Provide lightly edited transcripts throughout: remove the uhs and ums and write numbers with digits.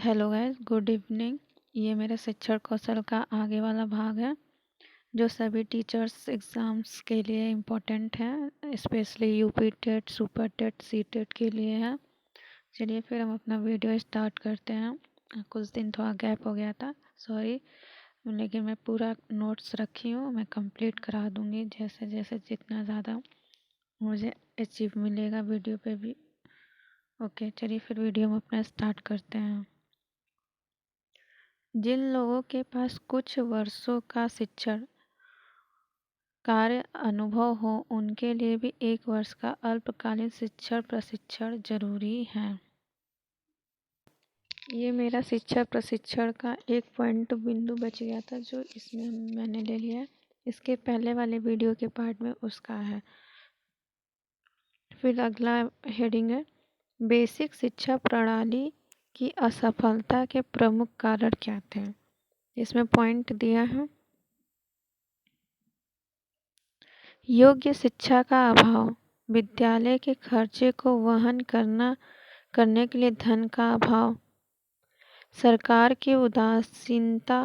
Hello guys, good evening. ये मेरा शिक्षण कौशल का आगे वाला भाग है जो सभी टीचर्स एग्ज़ाम्स के लिए इम्पोर्टेंट है, specially UP TET, super TET, C TET के लिए है। चलिए फिर हम अपना वीडियो स्टार्ट करते हैं। कुछ दिन थोड़ा गैप हो गया था, सॉरी, लेकिन मैं पूरा नोट्स रखी हूँ, मैं कंप्लीट करा दूँगी जैसे जैसे जितना ज़्यादा मुझे अचीव मिलेगा वीडियो पे भी। ओके, चलिए फिर वीडियो हम अपना स्टार्ट करते हैं। जिन लोगों के पास कुछ वर्षों का शिक्षण कार्य अनुभव हो उनके लिए भी 1 वर्ष का अल्पकालीन शिक्षण प्रशिक्षण जरूरी है। ये मेरा शिक्षण प्रशिक्षण का एक पॉइंट बिंदु बच गया था जो इसमें मैंने ले लिया है। इसके पहले वाले वीडियो के पार्ट में उसका है। फिर अगला हेडिंग है बेसिक शिक्षा प्रणाली की असफलता के प्रमुख कारण क्या थे। इसमें पॉइंट दिया है योग्य शिक्षा का अभाव, विद्यालय के खर्चे को वहन करने के लिए धन का अभाव, सरकार की उदासीनता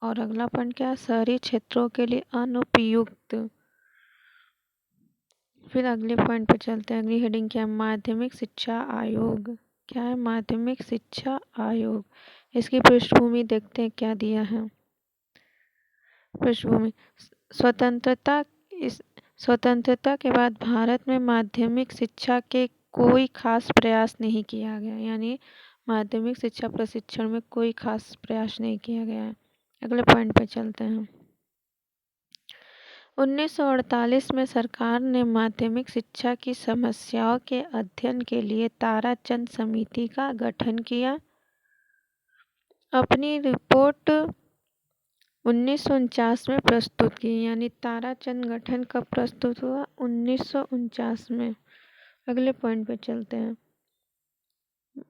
और अगला पॉइंट क्या है शहरी क्षेत्रों के लिए अनुपयुक्त। फिर अगले पॉइंट पे चलते हैं। अगली हेडिंग क्या है माध्यमिक शिक्षा आयोग। क्या है माध्यमिक शिक्षा आयोग। इसकी पृष्ठभूमि देखते हैं क्या दिया है। पृष्ठभूमि स्वतंत्रता के बाद भारत में माध्यमिक शिक्षा के कोई खास प्रयास नहीं किया गया, यानी माध्यमिक शिक्षा प्रशिक्षण में कोई खास प्रयास नहीं किया गया है। अगले पॉइंट पे चलते हैं। 1948 में सरकार ने माध्यमिक शिक्षा की समस्याओं के अध्ययन के लिए ताराचंद समिति का गठन किया। अपनी रिपोर्ट 1949 में प्रस्तुत की, यानी ताराचंद गठन कब प्रस्तुत हुआ 1949 में। अगले पॉइंट पे चलते हैं।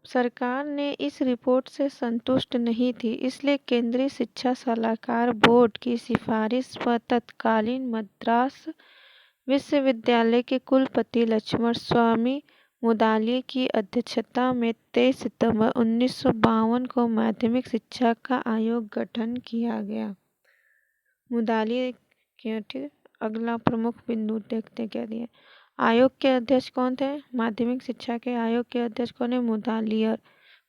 सरकार ने इस रिपोर्ट से संतुष्ट नहीं थी, इसलिए केंद्रीय शिक्षा सलाहकार बोर्ड की सिफारिश पर तत्कालीन मद्रास विश्वविद्यालय के कुलपति लक्ष्मण स्वामी मुदालिए की अध्यक्षता में 23 सितंबर 1952 को माध्यमिक शिक्षा का आयोग गठन किया गया। मुदालिए के अगला प्रमुख बिंदु देखते हैं क्या दिया। आयोग के अध्यक्ष कौन थे। माध्यमिक शिक्षा के आयोग के अध्यक्ष कौन है मुदालियर।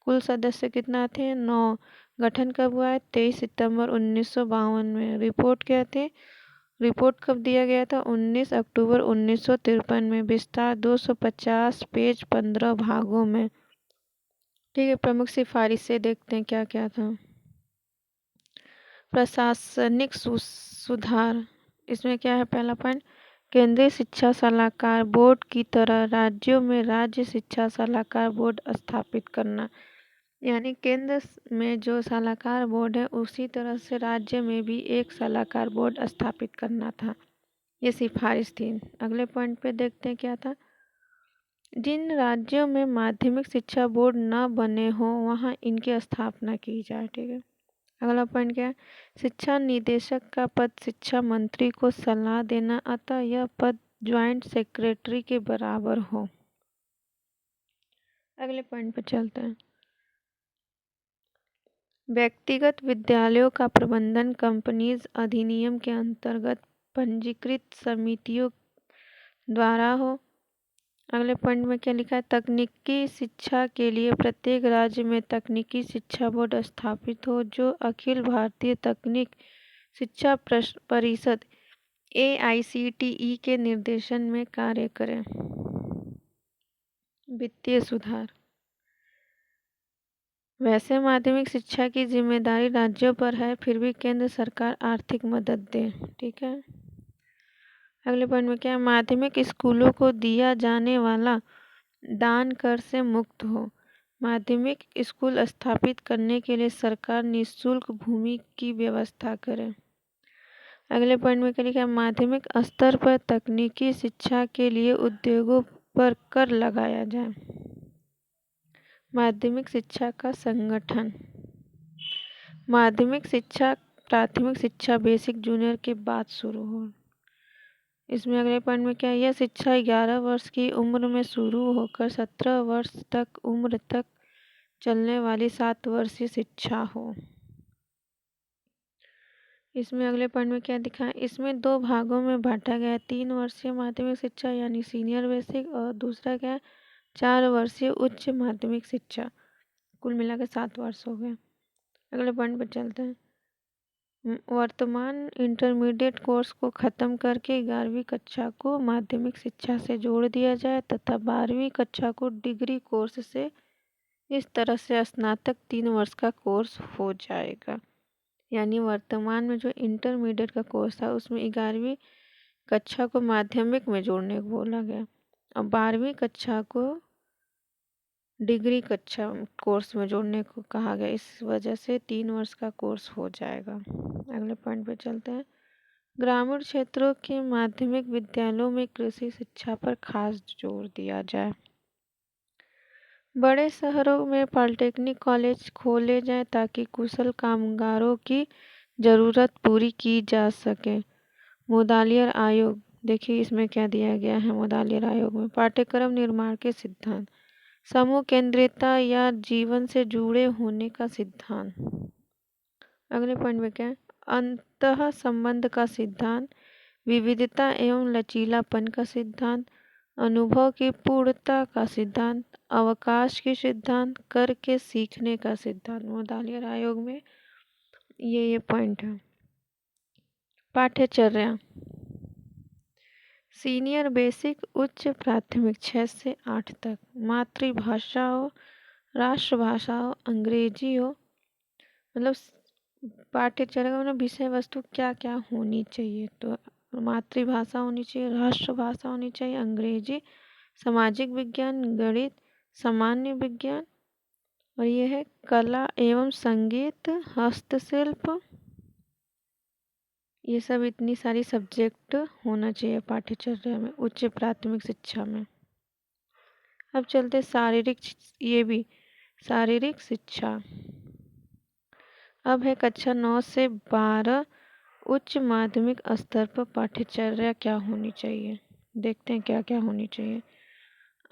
कुल सदस्य कितना थे 9। गठन कब हुआ है 23 सितंबर 1952 में। रिपोर्ट क्या थी। रिपोर्ट कब दिया गया था 19 अक्टूबर 1953 में। विस्तार 250 पेज 15 भागों में। ठीक है, प्रमुख सिफारिशें देखते हैं क्या क्या था। प्रशासनिक सुधार। इसमें क्या है पहला पॉइंट केंद्रीय शिक्षा सलाहकार बोर्ड की तरह राज्यों में राज्य शिक्षा सलाहकार बोर्ड स्थापित करना, यानी केंद्र में जो सलाहकार बोर्ड है उसी तरह से राज्य में भी एक सलाहकार बोर्ड स्थापित करना था। ये सिफारिश थी। अगले पॉइंट पे देखते हैं क्या था। जिन राज्यों में माध्यमिक शिक्षा बोर्ड न बने हो वहाँ इनकी स्थापना की जाए। ठीक है, अगला पॉइंट क्या है शिक्षा निदेशक का पद शिक्षा मंत्री को सलाह देना, अतः यह पद ज्वाइंट सेक्रेटरी के बराबर हो। अगले पॉइंट पर चलते हैं। व्यक्तिगत विद्यालयों का प्रबंधन कंपनीज अधिनियम के अंतर्गत पंजीकृत समितियों द्वारा हो। अगले पॉइंट में क्या लिखा है तकनीकी शिक्षा के लिए प्रत्येक राज्य में तकनीकी शिक्षा बोर्ड स्थापित हो जो अखिल भारतीय तकनीक शिक्षा परिषद AICTE के निर्देशन में कार्य करें। वित्तीय सुधार। वैसे माध्यमिक शिक्षा की जिम्मेदारी राज्यों पर है, फिर भी केंद्र सरकार आर्थिक मदद दे। ठीक है, अगले पॉइंट में क्या है माध्यमिक स्कूलों को दिया जाने वाला दान कर से मुक्त हो। माध्यमिक स्कूल स्थापित करने के लिए सरकार निःशुल्क भूमि की व्यवस्था करे। अगले पॉइंट में क्या लिखा है माध्यमिक स्तर पर तकनीकी शिक्षा के लिए उद्योगों पर कर लगाया जाए। माध्यमिक शिक्षा का संगठन। माध्यमिक शिक्षा प्राथमिक शिक्षा बेसिक जूनियर के बाद शुरू हो। इसमें अगले पॉइंट में क्या है यह शिक्षा 11 वर्ष की उम्र में शुरू होकर 17 वर्ष तक उम्र तक चलने वाली 7 वर्षीय शिक्षा हो। इसमें अगले पॉइंट में क्या दिखा है, इसमें 2 भागों में बांटा गया है। 3 वर्षीय माध्यमिक शिक्षा यानी सीनियर बेसिक, और दूसरा क्या है 4 वर्षीय उच्च माध्यमिक शिक्षा। कुल मिलाकर 7 वर्ष हो गए। अगले पॉइंट पर चलते हैं। वर्तमान इंटरमीडिएट कोर्स को ख़त्म करके 11वीं कक्षा को माध्यमिक शिक्षा से जोड़ दिया जाए तथा 12वीं कक्षा को डिग्री कोर्स से, इस तरह से स्नातक 3 वर्ष का कोर्स हो जाएगा। यानी वर्तमान में जो इंटरमीडिएट का कोर्स था उसमें 11वीं कक्षा को माध्यमिक में जोड़ने को बोला गया और 12वीं कक्षा को डिग्री कक्षा कोर्स में जोड़ने को कहा गया। इस वजह से 3 वर्ष का कोर्स हो जाएगा। अगले पॉइंट पे चलते हैं। ग्रामीण क्षेत्रों के माध्यमिक विद्यालयों में कृषि शिक्षा पर खास जोर दिया जाए। बड़े शहरों में पॉलिटेक्निक कॉलेज खोले जाएं ताकि कुशल कामगारों की ज़रूरत पूरी की जा सके। मुदालियर आयोग, देखिए इसमें क्या दिया गया है। मुदालियर आयोग में पाठ्यक्रम निर्माण के सिद्धांत, समूह केंद्रितता या जीवन से जुड़े होने का सिद्धांत। अगले पॉइंट में क्या है, अंतः संबंध का सिद्धांत, विविधता एवं लचीलापन का सिद्धांत, अनुभव की पूर्णता का सिद्धांत, अवकाश के सिद्धांत, करके सीखने का सिद्धांत। मुदालियर आयोग में ये पॉइंट है। पाठ्यचर्या, सीनियर बेसिक उच्च प्राथमिक 6 से 8 तक, मातृभाषा हो, राष्ट्रभाषा हो, अंग्रेजी हो, मतलब पाठ्यचर्या का मतलब विषय वस्तु क्या क्या होनी चाहिए। तो मातृभाषा होनी चाहिए, राष्ट्रभाषा होनी चाहिए, अंग्रेजी, सामाजिक विज्ञान, गणित, सामान्य विज्ञान, और ये है कला एवं संगीत, हस्तशिल्प। ये सब इतनी सारी सब्जेक्ट होना चाहिए पाठ्यचर्या में उच्च प्राथमिक शिक्षा में। अब चलते शारीरिक, ये भी शारीरिक शिक्षा। अब है कक्षा 9 से 12 उच्च माध्यमिक स्तर पर पाठ्यचर्या क्या होनी चाहिए। देखते हैं क्या क्या होनी चाहिए।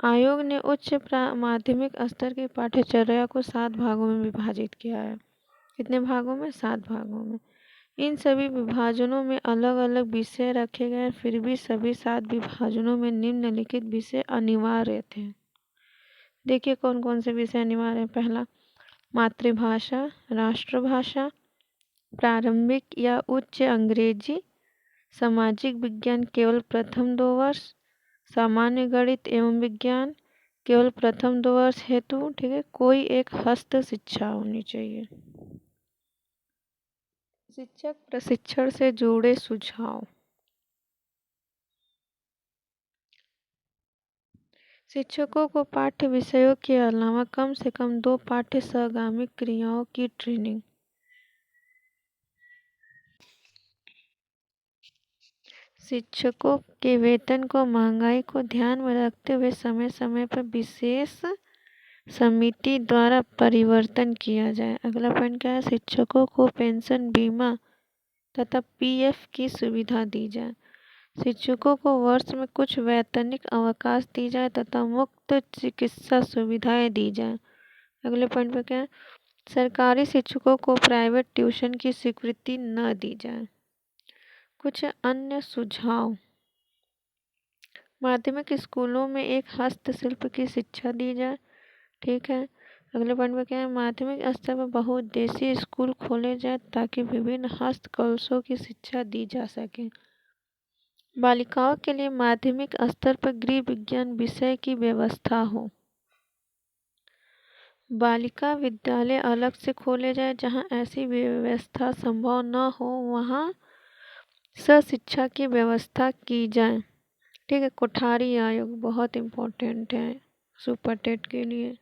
आयोग ने उच्च माध्यमिक स्तर की पाठ्यचर्या को 7 भागों में विभाजित किया है। कितने भागों में? 7 भागों में। इन सभी विभाजनों में अलग अलग विषय रखे गए, फिर भी सभी 7 विभाजनों में निम्नलिखित विषय अनिवार्य थे। देखिए कौन कौन से विषय अनिवार्य हैं। पहला, मातृभाषा, राष्ट्रभाषा, प्रारंभिक या उच्च अंग्रेजी, सामाजिक विज्ञान केवल प्रथम 2 वर्ष, सामान्य गणित एवं विज्ञान केवल प्रथम 2 वर्ष हेतु, ठीक है। कोई एक हस्त शिक्षा होनी चाहिए। शिक्षक प्रशिक्षण से जुड़े सुझाव, शिक्षकों को पाठ्य विषयों के अलावा कम से कम 2 पाठ्य सहगामी क्रियाओं की ट्रेनिंग। शिक्षकों के वेतन को महंगाई को ध्यान में रखते हुए समय समय पर विशेष समिति द्वारा परिवर्तन किया जाए। अगला पॉइंट क्या है, शिक्षकों को पेंशन, बीमा तथा पीएफ की सुविधा दी जाए। शिक्षकों को वर्ष में कुछ वैतनिक अवकाश दी जाए तथा मुफ्त चिकित्सा सुविधाएं दी जाए। अगले पॉइंट पर क्या है, सरकारी शिक्षकों को प्राइवेट ट्यूशन की स्वीकृति न दी जाए। कुछ अन्य सुझाव, माध्यमिक स्कूलों में एक हस्तशिल्प की शिक्षा दी जाए, ठीक है। अगले पॉइंट में क्या है, माध्यमिक स्तर पर बहुउद्देशीय स्कूल खोले जाए ताकि विभिन्न हस्तकौशलों की शिक्षा दी जा सके। बालिकाओं के लिए माध्यमिक स्तर पर गृह विज्ञान विषय की व्यवस्था हो। बालिका विद्यालय अलग से खोले जाए, जहां ऐसी व्यवस्था संभव न हो वहां शिक्षा की व्यवस्था की जाए, ठीक है। कोठारी आयोग बहुत इम्पोर्टेंट है सुपर टेट के लिए,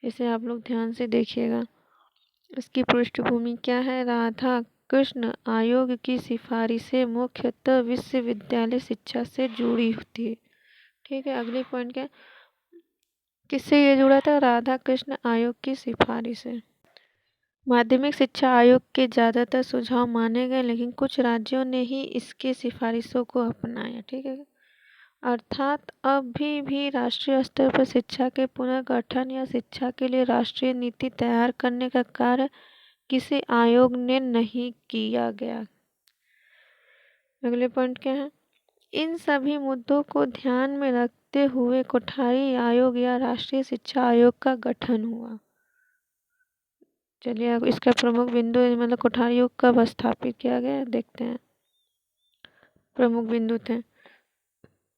इसे आप लोग ध्यान से देखिएगा। इसकी पृष्ठभूमि क्या है, राधा कृष्ण आयोग की सिफारिशें मुख्यतः विश्वविद्यालय शिक्षा से जुड़ी होती है, ठीक है। अगली पॉइंट क्या, किससे ये जुड़ा था, राधा कृष्ण आयोग की सिफारिशें। माध्यमिक शिक्षा आयोग के ज़्यादातर सुझाव माने गए, लेकिन कुछ राज्यों ने ही इसके सिफारिशों को अपनाया, ठीक है। अर्थात अभी भी राष्ट्रीय स्तर पर शिक्षा के पुनर्गठन या शिक्षा के लिए राष्ट्रीय नीति तैयार करने का कार्य किसी आयोग ने नहीं किया गया। अगले पॉइंट क्या है? इन सभी मुद्दों को ध्यान में रखते हुए कोठारी आयोग या राष्ट्रीय शिक्षा आयोग का गठन हुआ। चलिए अब इसका प्रमुख बिंदु मतलब कोठारी आयोग कब स्थापित किया गया देखते हैं। प्रमुख बिंदु थे,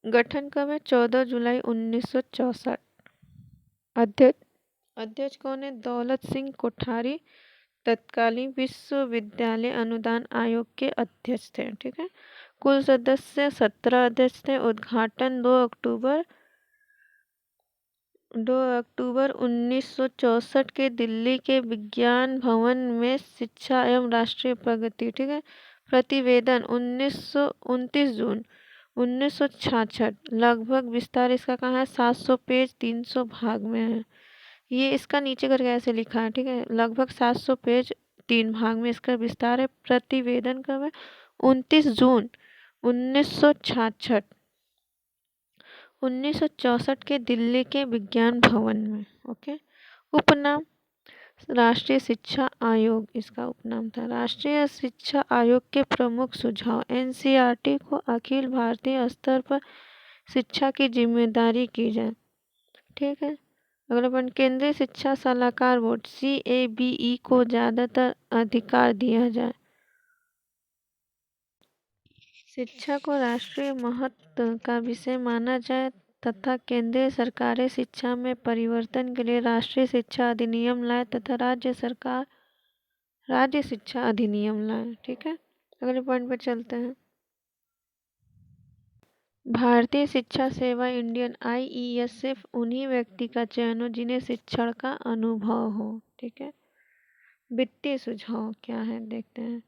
गठन कब है? 14 जुलाई 1964। अध्यक्ष कौन है? दौलत सिंह कोठारी तत्कालीन विश्वविद्यालय अनुदान आयोग के अध्यक्ष थे। ठीक है। कुल सदस्य 17 अध्यक्ष थे। उद्घाटन 2 अक्टूबर 1964 के दिल्ली के विज्ञान भवन में शिक्षा एवं राष्ट्रीय प्रगति। ठीक है। प्रतिवेदन 29 जून 1966। लगभग विस्तार इसका कहाँ है? 700 पेज 300 भाग में है। ये इसका नीचे करके ऐसे लिखा है। ठीक है। लगभग 700 पेज 3 भाग में इसका विस्तार है। प्रतिवेदन कब है? 29 जून 1966 1964 के दिल्ली के विज्ञान भवन में। ओके। उपनाम राष्ट्रीय शिक्षा आयोग इसका उपनाम था। राष्ट्रीय शिक्षा आयोग के प्रमुख सुझाव, एनसीईआरटी को अखिल भारतीय स्तर पर शिक्षा की जिम्मेदारी की जाए। ठीक है। अगला पॉइंट, केंद्रीय शिक्षा सलाहकार बोर्ड CABE को ज़्यादातर अधिकार दिया जाए। शिक्षा को राष्ट्रीय महत्व का विषय माना जाए तथा केंद्रीय सरकारें शिक्षा में परिवर्तन के लिए राष्ट्रीय शिक्षा अधिनियम लाए तथा राज्य सरकार राज्य शिक्षा अधिनियम लाए। ठीक है। अगले पॉइंट पर चलते हैं। भारतीय शिक्षा सेवा इंडियन IESF उन्हीं व्यक्ति का चयन हो जिन्हें शिक्षण का अनुभव हो। ठीक है। वित्तीय सुझाव क्या है देखते हैं।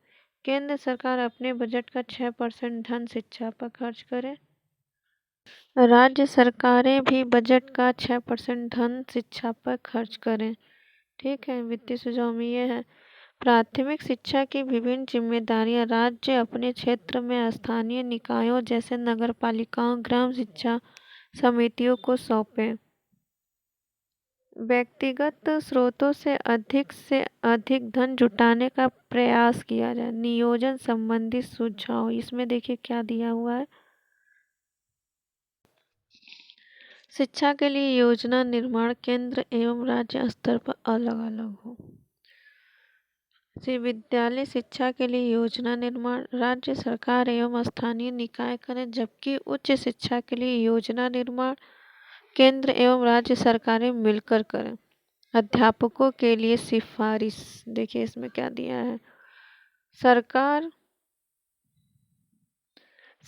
केंद्र सरकार अपने बजट का 6% धन शिक्षा पर खर्च करे। राज्य सरकारें भी बजट का 6% धन शिक्षा पर खर्च करें। ठीक है। वित्तीय सुझाव में ये है, प्राथमिक शिक्षा की विभिन्न जिम्मेदारियां राज्य अपने क्षेत्र में स्थानीय निकायों जैसे नगर पालिकाओं, ग्राम शिक्षा समितियों को सौंपें। व्यक्तिगत स्रोतों से अधिक धन जुटाने का प्रयास किया जाए। नियोजन संबंधी सुझाव, इसमें देखिए क्या दिया हुआ है। शिक्षा के लिए योजना निर्माण केंद्र एवं राज्य स्तर पर अलग अलग हो। विद्यालय शिक्षा के लिए योजना निर्माण राज्य सरकार एवं स्थानीय निकाय करें, जबकि उच्च शिक्षा के लिए योजना निर्माण केंद्र एवं राज्य सरकारें मिलकर करें। अध्यापकों के लिए सिफारिश, देखिए इसमें क्या दिया है।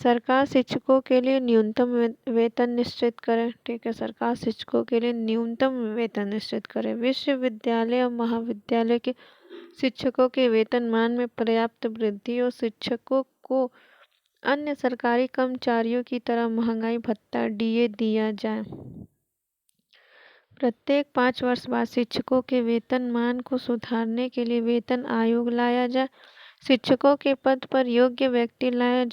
सरकार शिक्षकों के लिए न्यूनतम वेतन निश्चित करे। ठीक है। सरकार शिक्षकों के लिए न्यूनतम वेतन निश्चित करे। विश्वविद्यालय और महाविद्यालय के शिक्षकों के वेतनमान में पर्याप्त वृद्धि और शिक्षकों को अन्य सरकारी कर्मचारियों की तरह महंगाई भत्ता DA दिया जाए। प्रत्येक 5 वर्ष बाद शिक्षकों के वेतनमान को सुधारने के लिए वेतन आयोग लाया जाए। शिक्षकों के पद पर योग्य व्यक्ति लाया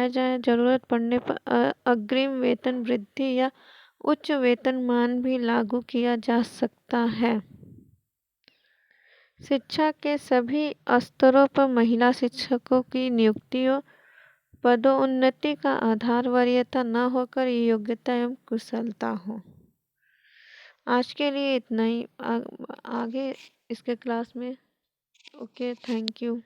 जाए। जरूरत पड़ने पर अग्रिम वेतन वृद्धि या उच्च वेतनमान भी लागू किया जा सकता है। शिक्षा के सभी स्तरों पर महिला शिक्षकों की नियुक्तियों पदोन्नति का आधार वरीयता न होकर योग्यता एवं कुशलता हो। आज के लिए इतना ही, आगे इसके क्लास में। Okay, thank you.